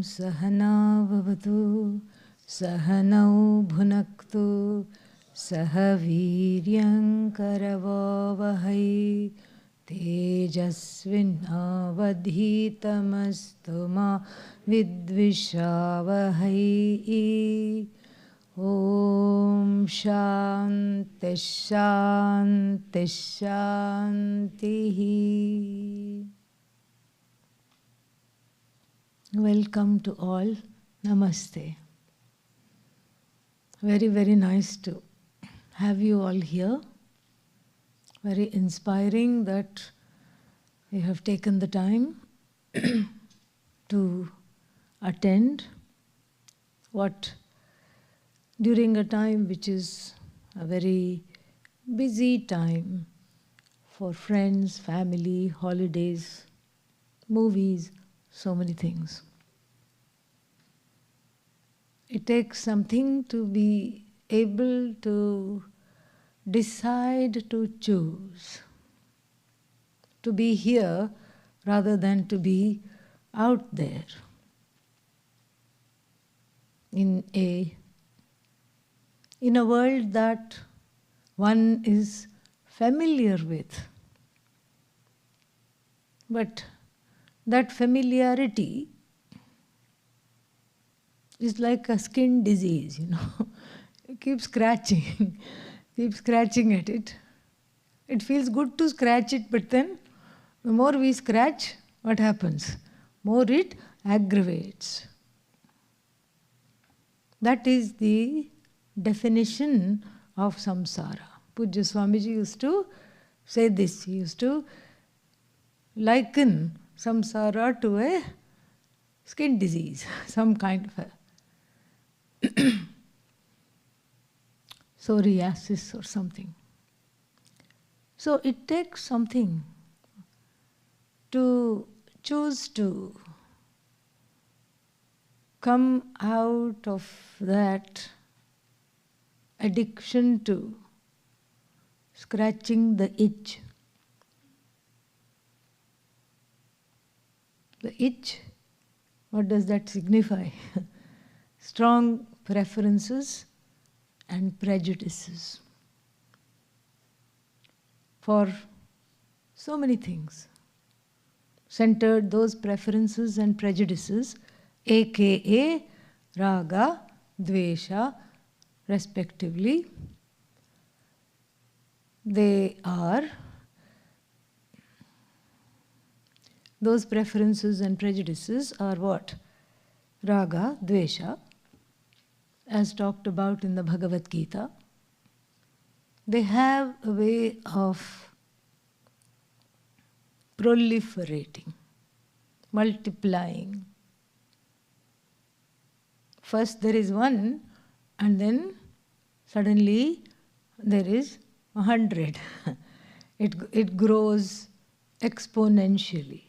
Sahana Vavatu Sahanau Bhunaktu Sahaviryam Karavavahai Tejasvinavadhitamastu ma vidvishavahai. Om Shanti Shanti Shanti. Welcome to all. Namaste. Very, very nice to have you all here. Very inspiring that you have taken the time to attend what during a time which is a very busy time for friends, family, holidays, movies, so many things. It takes something to be able to decide to choose, to be here rather than to be out there in a world that one is familiar with. But that familiarity is like a skin disease, You keep scratching, keep scratching at it. It feels good to scratch it, but then the more we scratch, what happens? More it aggravates. That is the definition of samsara. Pujya Swamiji used to say this. He used to liken samsara to a skin disease, some kind of a psoriasis or something. So it takes something to choose to come out of that addiction to scratching the itch. The itch, what does that signify? Strong preferences and prejudices for so many things. Centered those preferences and prejudices, aka raga, dvesha, respectively. They are, those preferences and prejudices are what? Raga, dvesha, as talked about in the Bhagavad Gita. They have a way of proliferating, multiplying. First there is one, and then suddenly there is 100. It grows exponentially.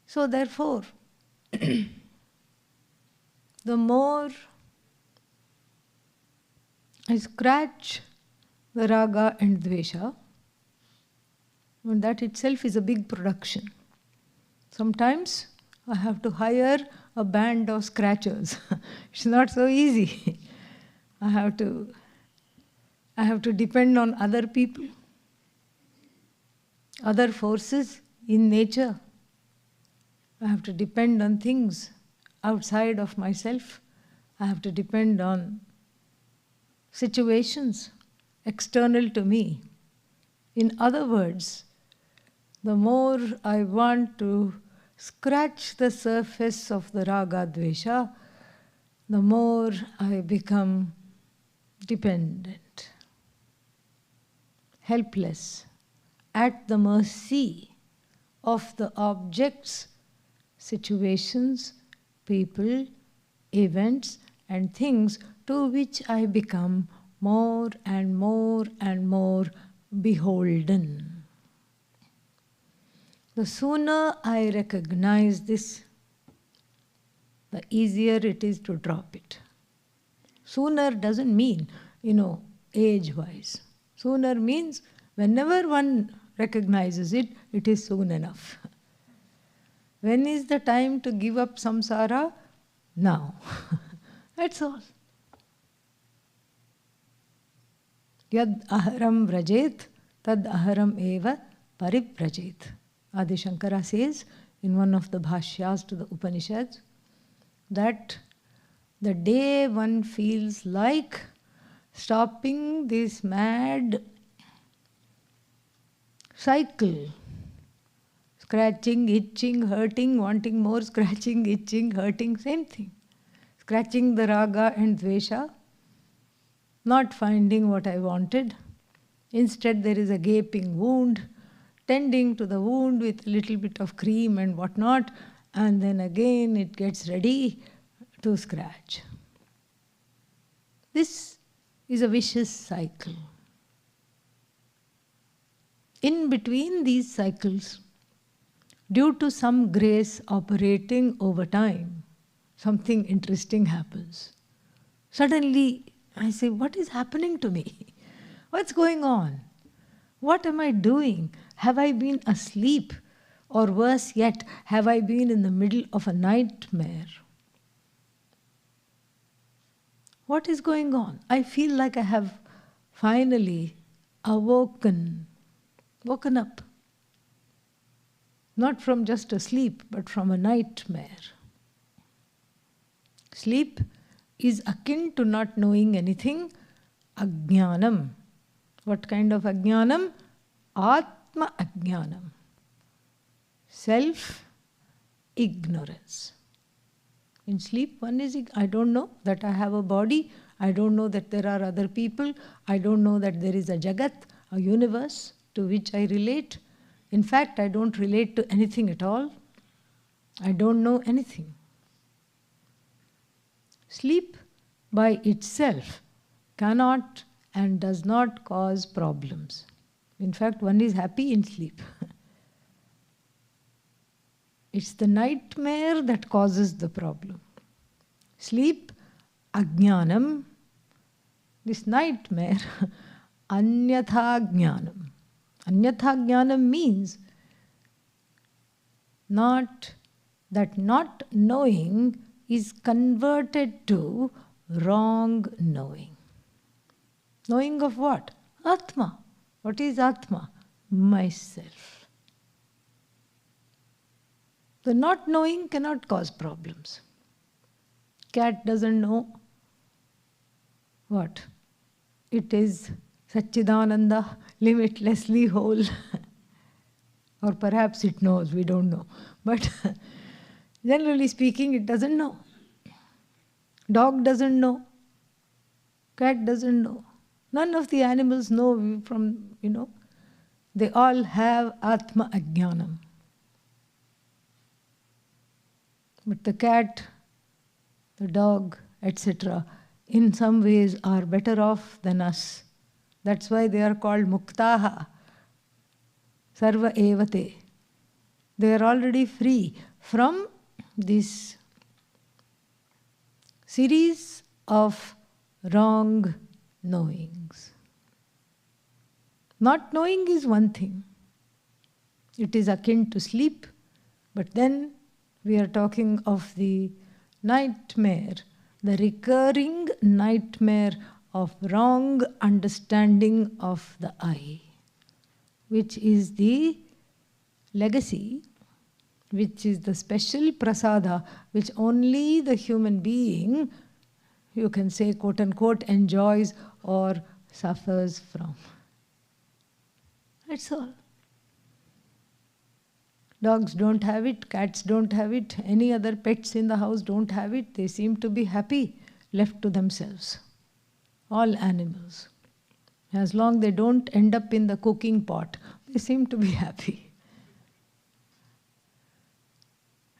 So therefore, the more I scratch the raga and dvesha, and that itself is a big production. Sometimes I have to hire a band of scratchers. It's not so easy. I have to depend on other people, other forces in nature. I have to depend on things outside of myself. I have to depend on situations external to me. In other words, the more I want to scratch the surface of the raga dvesha, the more I become dependent, helpless, at the mercy of the objects, situations, people, events, and things to which I become more and more and more beholden. The sooner I recognize this, the easier it is to drop it. Sooner doesn't mean, age-wise. Sooner means whenever one recognizes it, it is soon enough. When is the time to give up samsara? Now. That's all. Yad aharam vrajet, tad aharam eva pariprajet. Adi Shankara says in one of the bhashyas to the Upanishads that the day one feels like stopping this mad cycle, scratching, itching, hurting, wanting more, scratching, itching, hurting, same thing. Scratching the raga and dvesha, not finding what I wanted. Instead, there is a gaping wound, tending to the wound with a little bit of cream and whatnot, and then again it gets ready to scratch. This is a vicious cycle. In between these cycles, due to some grace operating over time, something interesting happens. Suddenly, I say, what is happening to me? What's going on? What am I doing? Have I been asleep? Or worse yet, have I been in the middle of a nightmare? What is going on? I feel like I have finally woken up. Not from just a sleep, but from a nightmare. Sleep is akin to not knowing anything, ajnanam. What kind of ajnanam? Atma ajnanam. Self-ignorance. In sleep, one is, I don't know that I have a body, I don't know that there are other people, I don't know that there is a jagat, a universe to which I relate. In fact, I don't relate to anything at all. I don't know anything. Sleep by itself cannot and does not cause problems. In fact, one is happy in sleep. It's the nightmare that causes the problem. Sleep, ajnanam, this nightmare, anyatha jnanam. Anyatha jnanam means not that not knowing is converted to wrong knowing. Knowing of what? Atma. What is Atma? Myself. The not knowing cannot cause problems. Cat doesn't know what? It is Satchidananda, limitlessly whole. Or perhaps it knows, we don't know. But generally speaking, it doesn't know. Dog doesn't know. Cat doesn't know. None of the animals know from, they all have Atma Ajnanam. But the cat, the dog, etc., in some ways are better off than us. That's why they are called muktaha, sarva evate. They are already free from this series of wrong knowings. Not knowing is one thing. It is akin to sleep, but then we are talking of the nightmare, the recurring nightmare of wrong understanding of the I, which is the legacy, which is the special prasada, which only the human being, you can say, quote unquote, enjoys or suffers from. That's all. Dogs don't have it, cats don't have it, any other pets in the house don't have it. They seem to be happy, left to themselves. All animals. As long as they don't end up in the cooking pot, they seem to be happy.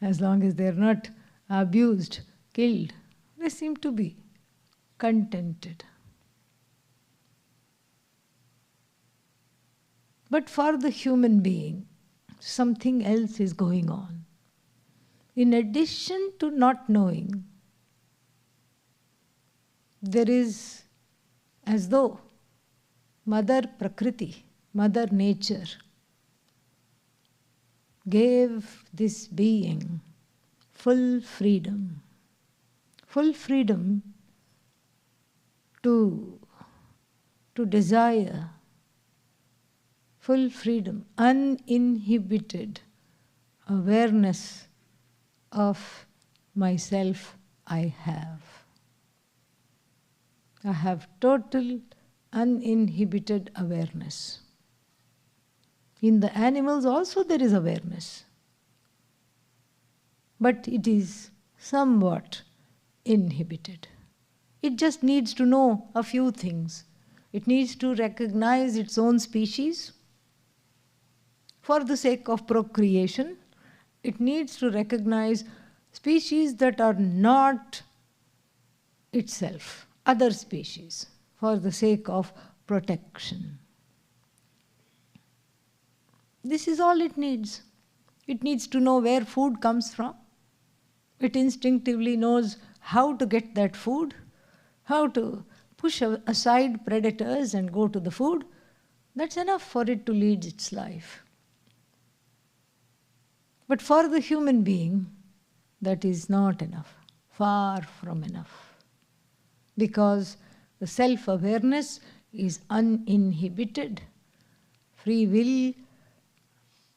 As long as they're not abused, killed, they seem to be contented. But for the human being, something else is going on. In addition to not knowing, there is, as though Mother Prakriti, Mother Nature, gave this being full freedom to desire, full freedom, uninhibited awareness of myself I have. I have total uninhibited awareness. In the animals also there is awareness, but it is somewhat inhibited. It just needs to know a few things. It needs to recognize its own species for the sake of procreation. It needs to recognize species that are not itself, other species, for the sake of protection. This is all it needs. It needs to know where food comes from. It instinctively knows how to get that food, how to push aside predators and go to the food. That's enough for it to lead its life. But for the human being, that is not enough, far from enough. Because the self-awareness is uninhibited. Free will,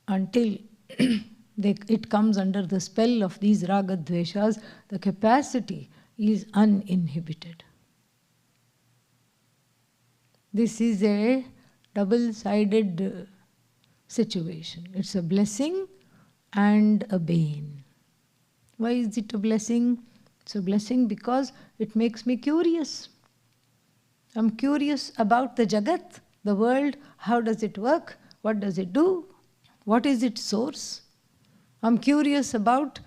until it comes under the spell of these raga dveshas, the capacity is uninhibited. This is a double-sided situation. It's a blessing and a bane. Why is it a blessing? It's a blessing because it makes me curious. I'm curious about the Jagat, the world. How does it work? What does it do? What is its source? I'm curious about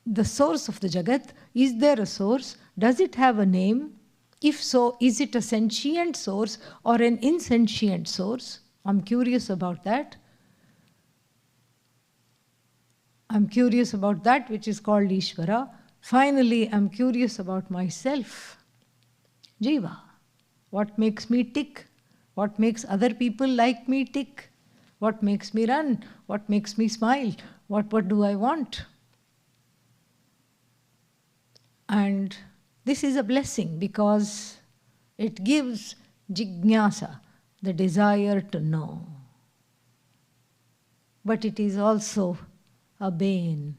the source of the Jagat. Is there a source? Does it have a name? If so, is it a sentient source or an insentient source? I'm curious about that. I'm curious about that which is called Ishvara. Finally, I'm curious about myself, Jiva. What makes me tick? What makes other people like me tick? What makes me run? What makes me smile? What do I want? And this is a blessing because it gives jignasa, the desire to know. But it is also a bane.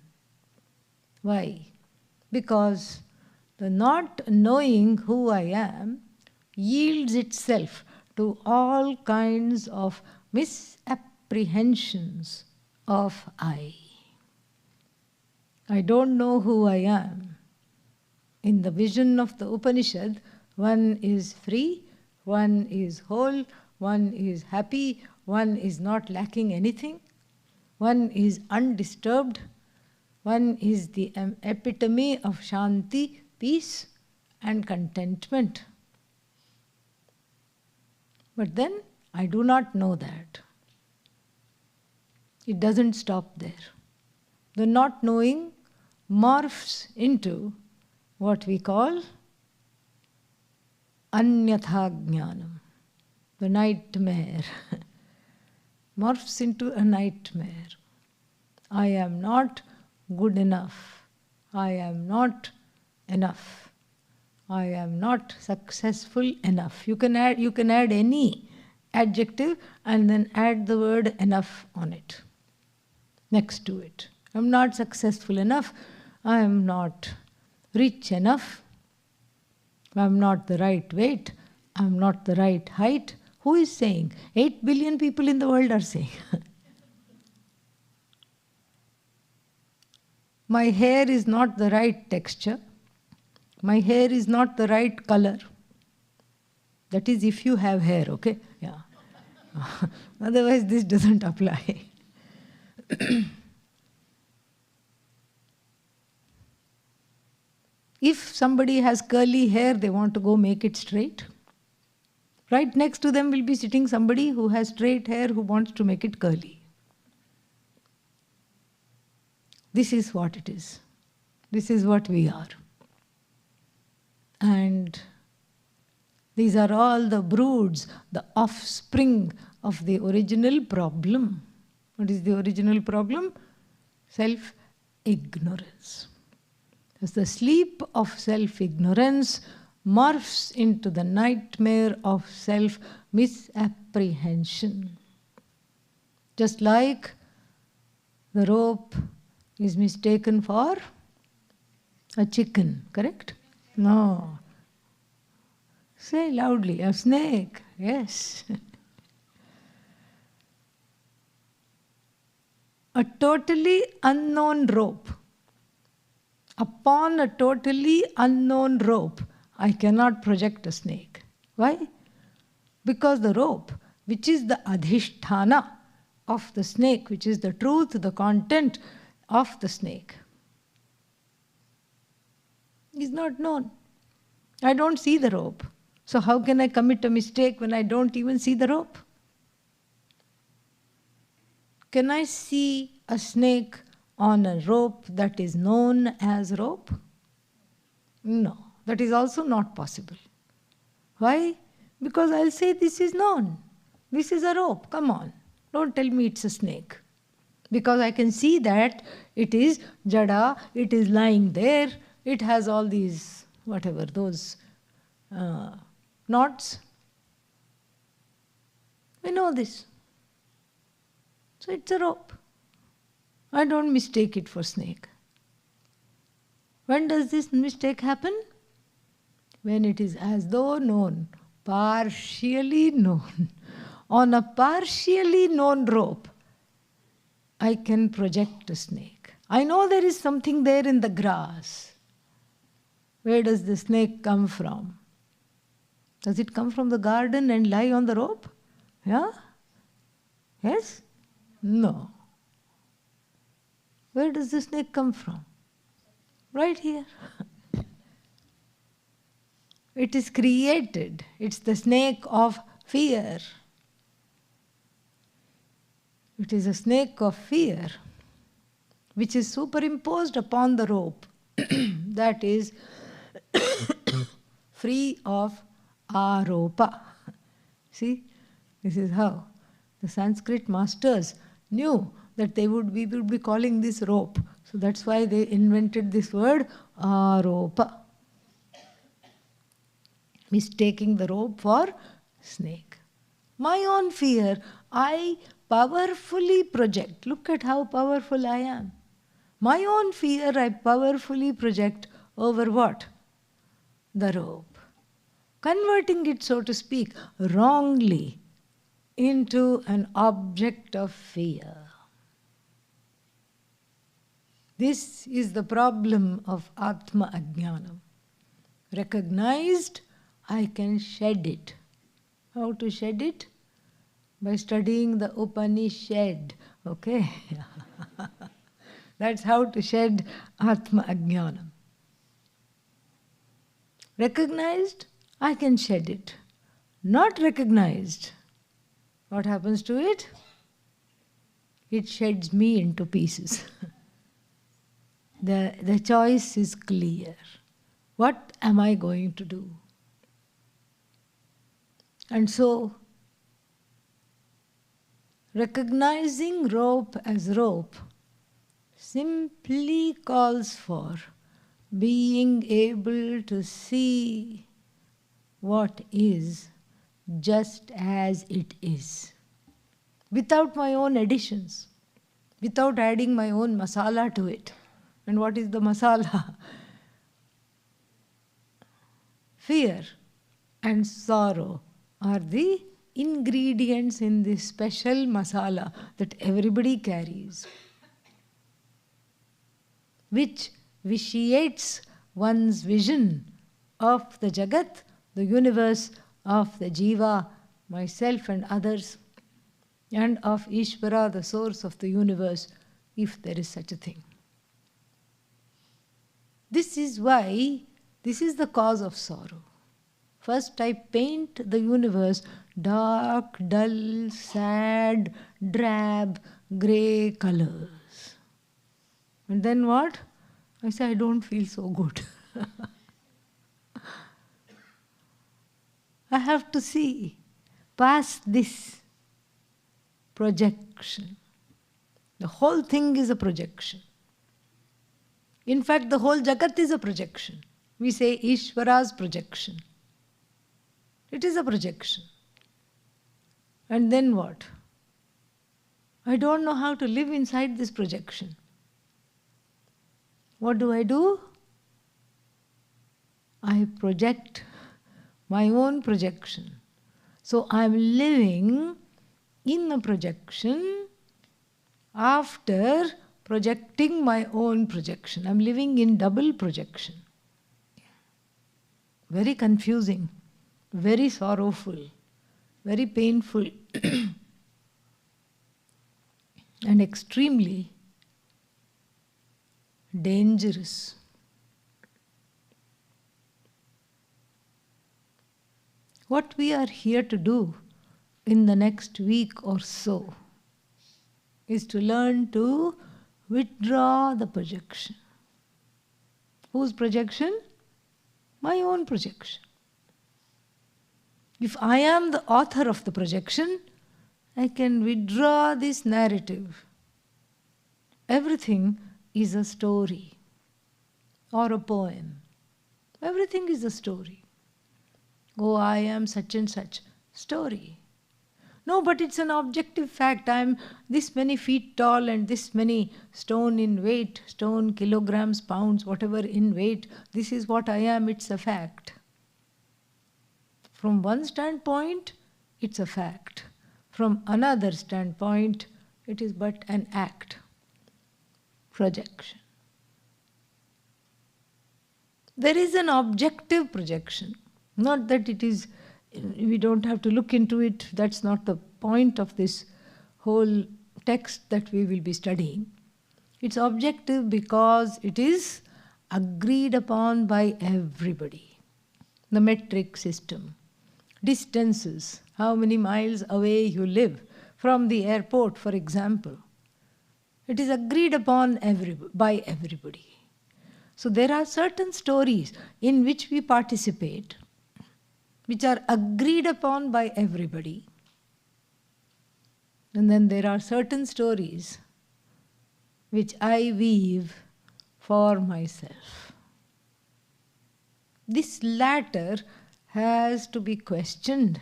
Why? Because the not knowing who I am yields itself to all kinds of misapprehensions of I. I don't know who I am. In the vision of the Upanishad, one is free, one is whole, one is happy, one is not lacking anything, one is undisturbed, one is the epitome of Shanti, peace and contentment. But then I do not know that. It doesn't stop there. The not knowing morphs into what we call anyatha jnanam, the nightmare. Morphs into a nightmare. I am not good enough. I am not enough. I am not successful enough. You can add any adjective and then add the word enough on it, next to it. I'm not successful enough. I am not rich enough. I'm not the right weight. I'm not the right height. Who is saying? 8 billion people in the world are saying. My hair is not the right texture. My hair is not the right color. That is if you have hair, okay? Yeah. Otherwise this doesn't apply. If somebody has curly hair, they want to go make it straight. Right next to them will be sitting somebody who has straight hair who wants to make it curly. This is what it is. This is what we are. And these are all the broods, the offspring of the original problem. What is the original problem? Self-ignorance. As the sleep of self-ignorance morphs into the nightmare of self-misapprehension. Just like the rope is mistaken for a chicken, correct? No. Say loudly, a snake. Yes. A totally unknown rope. Upon a totally unknown rope, I cannot project a snake. Why? Because the rope, which is the adhishthana of the snake, which is the truth, the content of the snake, is not known. I don't see the rope. So how can I commit a mistake when I don't even see the rope? Can I see a snake on a rope that is known as rope? No, that is also not possible. Why? Because I'll say this is known. This is a rope, come on. Don't tell me it's a snake. Because I can see that it is jada, it is lying there, it has all these, whatever, those knots. We know this. So it's a rope. I don't mistake it for snake. When does this mistake happen? When it is as though known, partially known. On a partially known rope, I can project a snake. I know there is something there in the grass. Where does the snake come from? Does it come from the garden and lie on the rope? Yeah? Yes? No. Where does the snake come from? Right here. It is created. It's the snake of fear. It is a snake of fear which is superimposed upon the rope that is free of aropa. See, this is how the Sanskrit masters knew that we would be calling this rope. So that's why they invented this word aropa, mistaking the rope for snake. My own fear, I powerfully project. Look at how powerful I am. My own fear I powerfully project over what? The rope. Converting it, so to speak, wrongly into an object of fear. This is the problem of Atma Ajnanam. Recognized, I can shed it. How to shed it? By studying the Upanishad. Okay? That's how to shed Atma Ajnanam. Recognized, I can shed it. Not recognized, what happens to it? It sheds me into pieces. The choice is clear. What am I going to do? And so, recognizing rope as rope simply calls for being able to see what is just as it is, without my own additions, without adding my own masala to it. And what is the masala? Fear and sorrow are the ingredients in this special masala that everybody carries, which vitiates one's vision of the Jagat, the universe, of the Jiva, myself and others, and of Ishvara, the source of the universe, if there is such a thing. This is why, this is the cause of sorrow. First I paint the universe dark, dull, sad, drab, grey colors. And then what? I say, I don't feel so good. I have to see past this projection. The whole thing is a projection. In fact, the whole Jagat is a projection. We say Ishvara's projection. It is a projection. And then what? I don't know how to live inside this projection. What do? I project my own projection. So I am living in a projection after projecting my own projection. I am living in double projection. Very confusing, very sorrowful, very painful, and extremely dangerous. What we are here to do in the next week or so is to learn to withdraw the projection. Whose projection? My own projection. If I am the author of the projection, I can withdraw this narrative. Everything is a story or a poem. Everything is a story. Oh, I am such and such. Story. No, but it's an objective fact. I am this many feet tall and this many stone in weight, stone, kilograms, pounds, whatever in weight. This is what I am. It's a fact. From one standpoint, it's a fact. From another standpoint, it is but an act. Projection. There is an objective projection. Not that it is, we don't have to look into it. That's not the point of this whole text that we will be studying. It's objective because it is agreed upon by everybody. The metric system. Distances, how many miles away you live from the airport, for example. It is agreed upon by everybody. So there are certain stories in which we participate, which are agreed upon by everybody. And then there are certain stories which I weave for myself. This latter has to be questioned,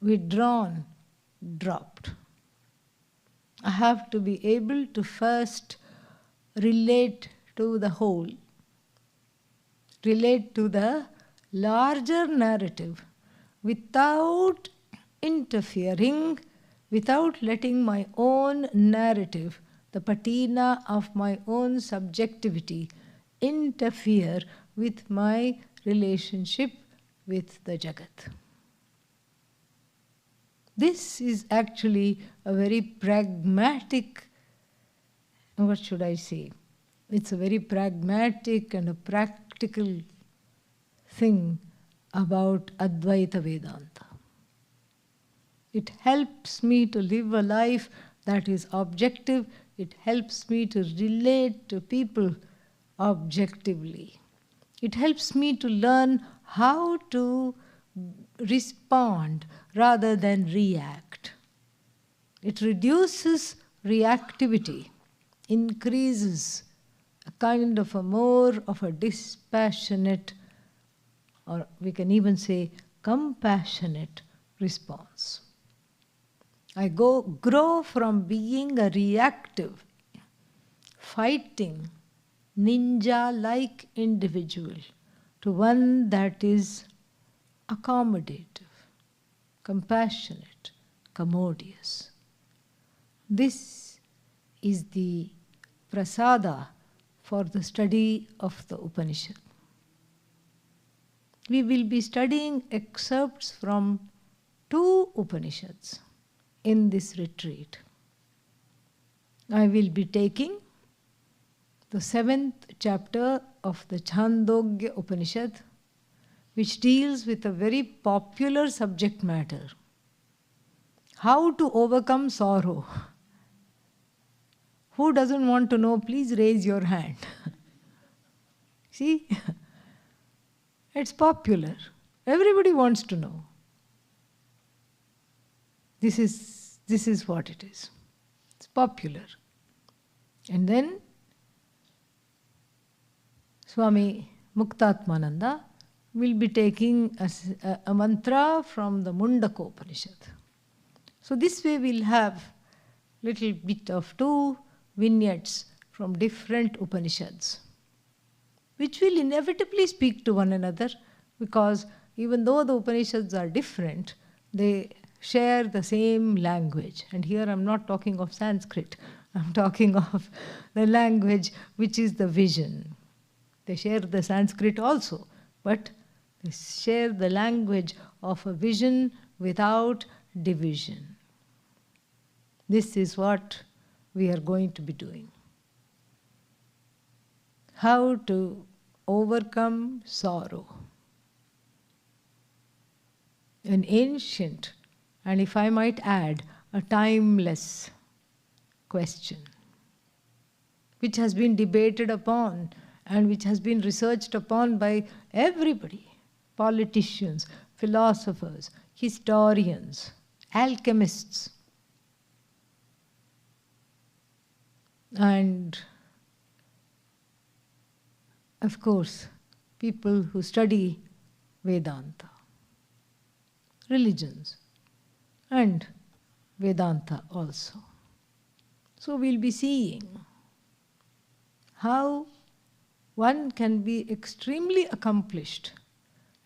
withdrawn, dropped. I have to be able to first relate to the whole, relate to the larger narrative without interfering, without letting my own narrative, the patina of my own subjectivity, interfere with my relationship with the Jagat. This is actually a very pragmatic, what should I say? It's a very pragmatic and a practical thing about Advaita Vedanta. It helps me to live a life that is objective. It helps me to relate to people objectively. It helps me to learn how to respond rather than react. It reduces reactivity, increases a kind of a more of a dispassionate, or we can even say compassionate response. I grow from being a reactive, fighting, ninja-like individual to one that is accommodative, compassionate, commodious. This is the prasada for the study of the Upanishad. We will be studying excerpts from 2 Upanishads in this retreat. I will be taking the 7th chapter of the Chandogya Upanishad, which deals with a very popular subject matter. How to overcome sorrow. Who doesn't want to know? Please raise your hand. See? It's popular. Everybody wants to know. This is what it is. It's popular. And then Swami Muktatmananda will be taking a mantra from the Mundaka Upanishad. So this way we'll have little bit of 2 vignettes from different Upanishads, which will inevitably speak to one another, because even though the Upanishads are different, they share the same language. And here I'm not talking of Sanskrit, I'm talking of the language which is the vision. They share the Sanskrit also, but they share the language of a vision without division. This is what we are going to be doing. How to overcome sorrow. An ancient, and if I might add, a timeless question, which has been debated upon and which has been researched upon by everybody, politicians, philosophers, historians, alchemists, and of course people who study Vedanta, religions, and Vedanta also. So we'll be seeing how one can be extremely accomplished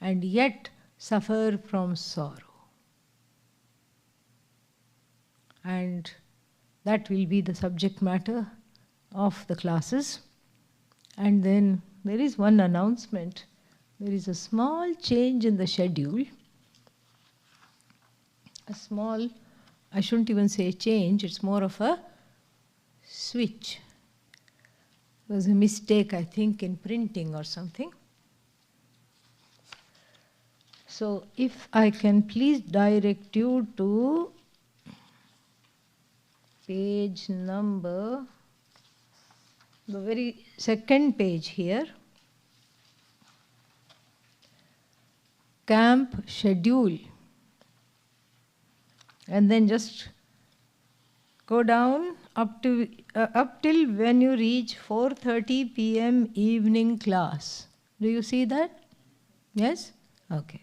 and yet suffer from sorrow. And that will be the subject matter of the classes. And then there is one announcement. There is a small change in the schedule. A small, I shouldn't even say change, it's more of a switch. There was a mistake, I think, in printing or something. So if I can please direct you to page number, the very second page here, camp schedule. And then just go down up till when you reach 4:30 p.m. evening class. Do you see that? Yes? Okay.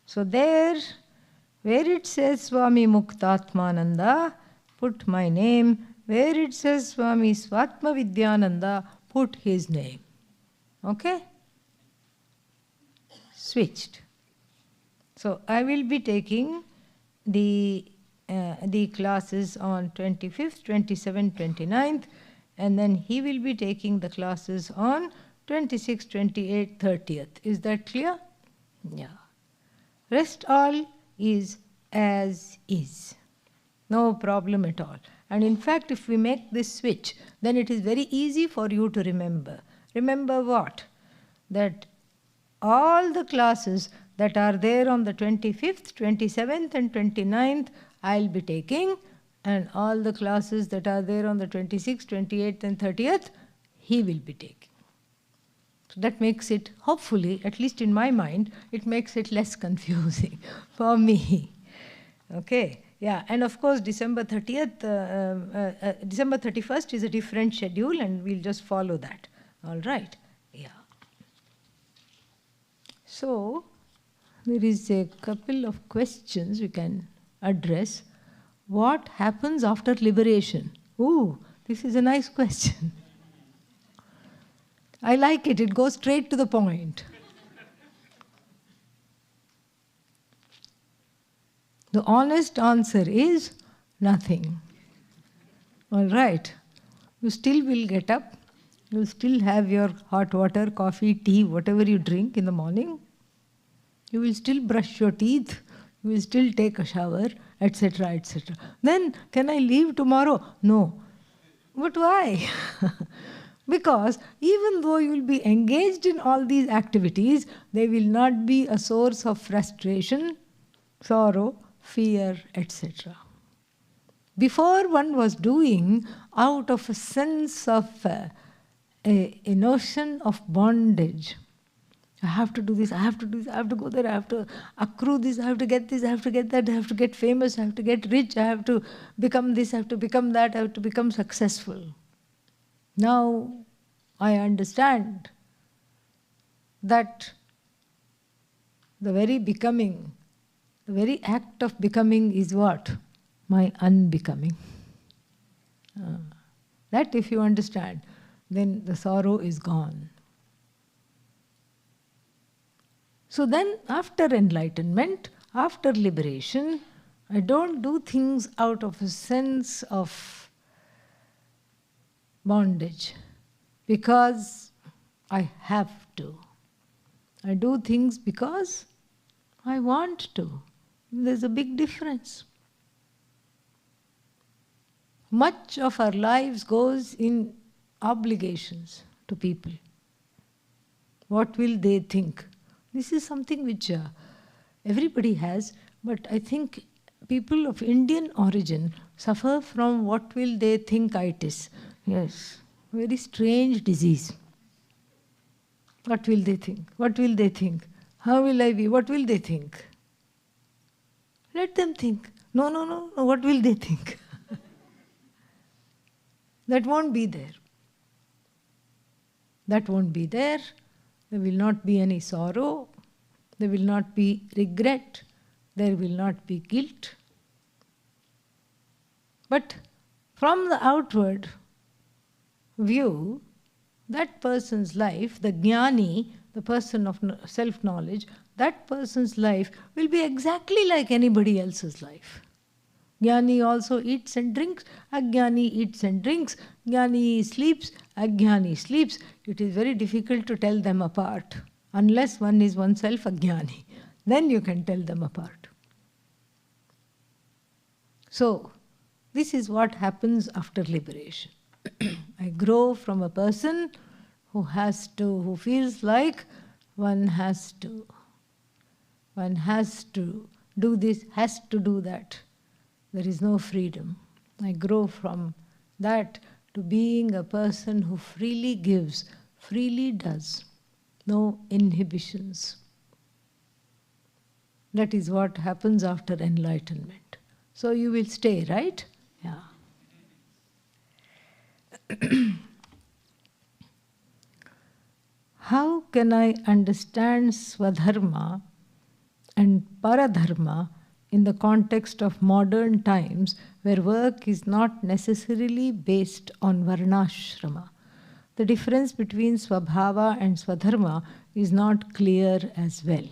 So there, where it says Swami Muktatmananda, put my name. Where it says Swami Svatmavidyananda, put his name. Okay? Switched. So I will be taking the classes on 25th, 27th, 29th, and then he will be taking the classes on 26th, 28th, 30th. Is that clear? Yeah. Rest all is as is. No problem at all. And in fact, if we make this switch, then it is very easy for you to remember. Remember what? That all the classes that are there on the 25th, 27th and 29th, I'll be taking, and all the classes that are there on the 26th, 28th and 30th, he will be taking. So that makes it, hopefully, at least in my mind, it makes it less confusing for me. Okay, yeah, and of course December 30th, December 31st is a different schedule, and we'll just follow that. All right, yeah. So there is a couple of questions we can address. What happens after liberation? Ooh, this is a nice question. I like it. It goes straight to the point. The honest answer is nothing. All right. You still will get up. You will still have your hot water, coffee, tea, whatever you drink in the morning. You will still brush your teeth. You will still take a shower, etc., etc. Then, can I leave tomorrow? No. But why? Because even though you will be engaged in all these activities, they will not be a source of frustration, sorrow, fear, etc. Before, one was doing out of a sense of a notion of bondage. I have to do this, I have to do this, I have to go there, I have to accrue this, I have to get this, I have to get that, I have to get famous, I have to get rich, I have to become this, I have to become that, I have to become successful. Now I understand that the very becoming, the very act of becoming is what? My unbecoming. That if you understand, then the sorrow is gone. So then, after enlightenment, after liberation, I don't do things out of a sense of bondage because I have to. I do things because I want to. There's a big difference. Much of our lives goes in obligations to people. What will they think? This is something which everybody has, but I think people of Indian origin suffer from what will they think itis. Yes, very strange disease. What will they think? What will they think? How will I be? What will they think? Let them think. No, no, no, no. What will they think? That won't be there. That won't be there. There will not be any sorrow. There will not be regret. There will not be guilt. But from the outward view, that person's life, the jnani, the person of self-knowledge, that person's life will be exactly like anybody else's life. Jnani also eats and drinks, ajnani eats and drinks, jnani sleeps, ajnani sleeps. It is very difficult to tell them apart, unless one is oneself a jnani. Then you can tell them apart. So, this is what happens after liberation. I grow from a person who feels like one has to do this, has to do that. There is no freedom. I grow from that to being a person who freely gives, freely does, no inhibitions. That is what happens after enlightenment. So you will stay, right? Yeah. How can I understand Swadharma and Paradharma in the context of modern times where work is not necessarily based on Varnashrama? The difference between Swabhava and Swadharma is not clear as well.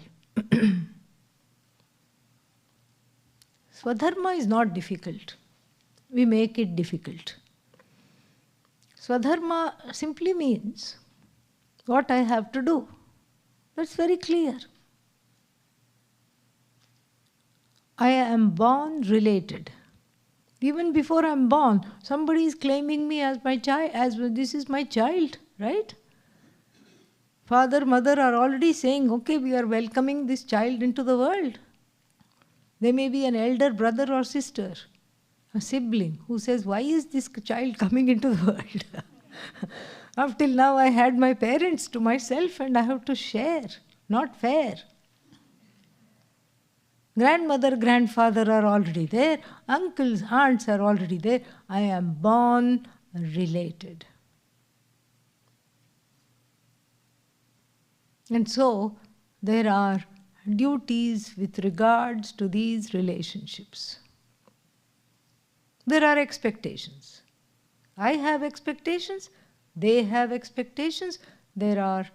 Swadharma is not difficult. We make it difficult. Swadharma simply means what I have to do. That's very clear. I am born related. Even before I am born, somebody is claiming me as my child, as this is my child, right? Father, mother are already saying, okay, we are welcoming this child into the world. They may be an elder brother or sister, a sibling, who says, why is this child coming into the world? Up till now I had my parents to myself and I have to share. Not fair. Grandmother, grandfather are already there. Uncles, aunts are already there. I am born related. And so there are duties with regards to these relationships. There are expectations. I have expectations. They have expectations. There are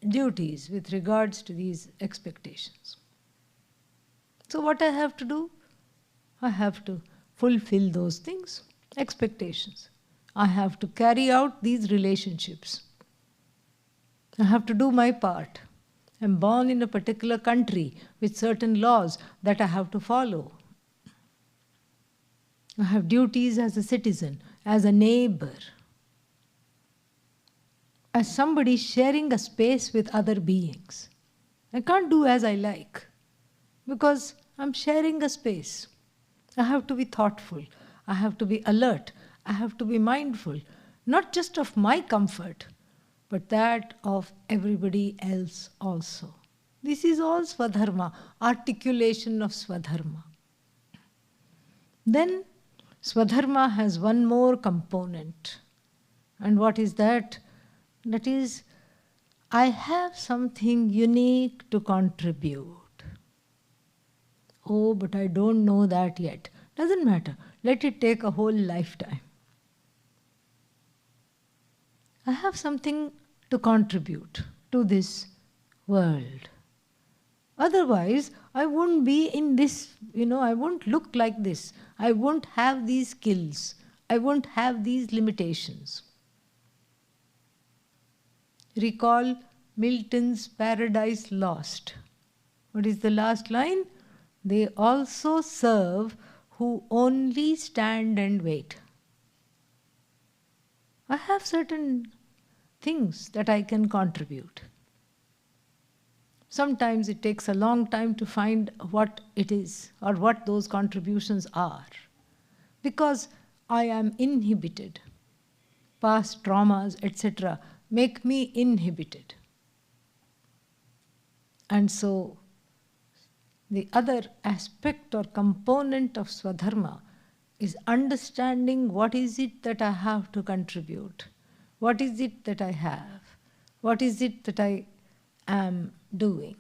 duties with regards to these expectations. So what I have to do? I have to fulfill those things, expectations. I have to carry out these relationships. I have to do my part. I'm born in a particular country with certain laws that I have to follow. I have duties as a citizen, as a neighbor, as somebody sharing a space with other beings. I can't do as I like because I'm sharing a space. I have to be thoughtful. I have to be alert. I have to be mindful, not just of my comfort, but that of everybody else also. This is all Swadharma, articulation of Swadharma. Then Swadharma has one more component. And what is that? That is, I have something unique to contribute. Oh, but I don't know that yet. Doesn't matter. Let it take a whole lifetime. I have something to contribute to this world. Otherwise, I won't be in this, I won't look like this. I won't have these skills. I won't have these limitations. Recall Milton's Paradise Lost. What is the last line? They also serve who only stand and wait. I have certain things that I can contribute. Sometimes it takes a long time to find what it is or what those contributions are, because I am inhibited. Past traumas, etc., make me inhibited. And so, the other aspect or component of Swadharma is understanding what is it that I have to contribute, what is it that I have, what is it that I am doing.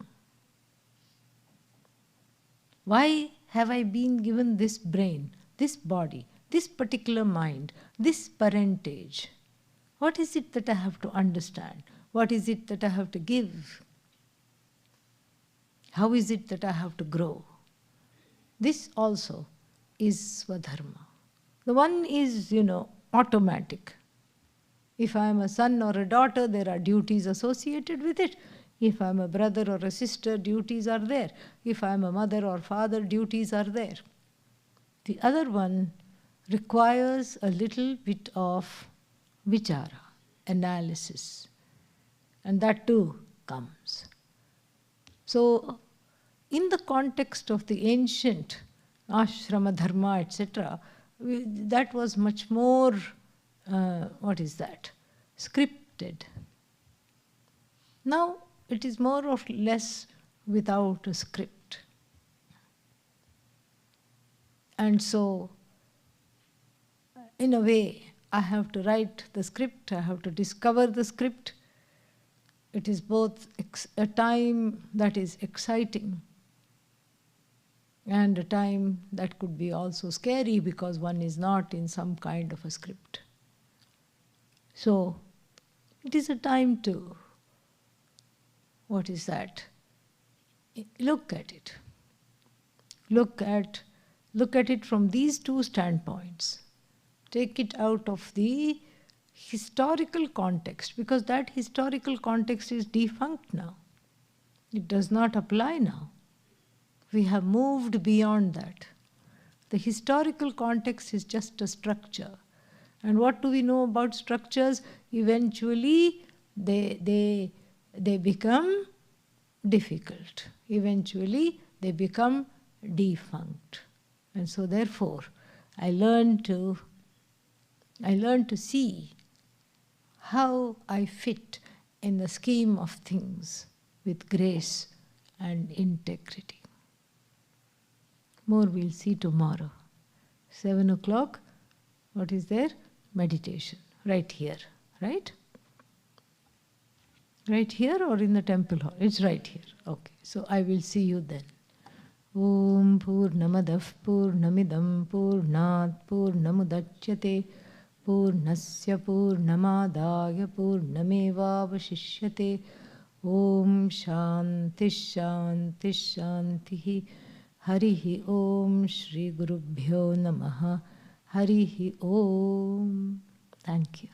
Why have I been given this brain, this body, this particular mind, this parentage? What is it that I have to understand? What is it that I have to give? How is it that I have to grow? This also is Swadharma. The one is, automatic. If I am a son or a daughter, there are duties associated with it. If I am a brother or a sister, duties are there. If I am a mother or father, duties are there. The other one requires a little bit of vichara, analysis. And that too comes. So, in the context of the ancient ashrama dharma, etc., that was much more, scripted. Now, it is more or less without a script. And so, in a way, I have to write the script, I have to discover the script. It is both a time that is exciting and a time that could be also scary because one is not in some kind of a script. So, it is a time to, look at it. Look at it from these two standpoints. Take it out of the historical context, because that historical context is defunct now. It does not apply now. We have moved beyond that. The historical context is just a structure. And what do we know about structures? Eventually, they become difficult. Eventually, they become defunct. And so therefore, I learn to see how I fit in the scheme of things with grace and integrity. More we'll see tomorrow. 7 o'clock, what is there? Meditation. Right here, right? Right here or in the temple hall? It's right here. Okay, so I will see you then. Om Purnamadav Purnamidam Purnat Purnamudachyate Purnasya Purnamadaya Purnamevavashishyate. Om Shanti Shanti Shanti. Harihi Om Shri Gurubhyo Namaha. Harihi Om. Thank you.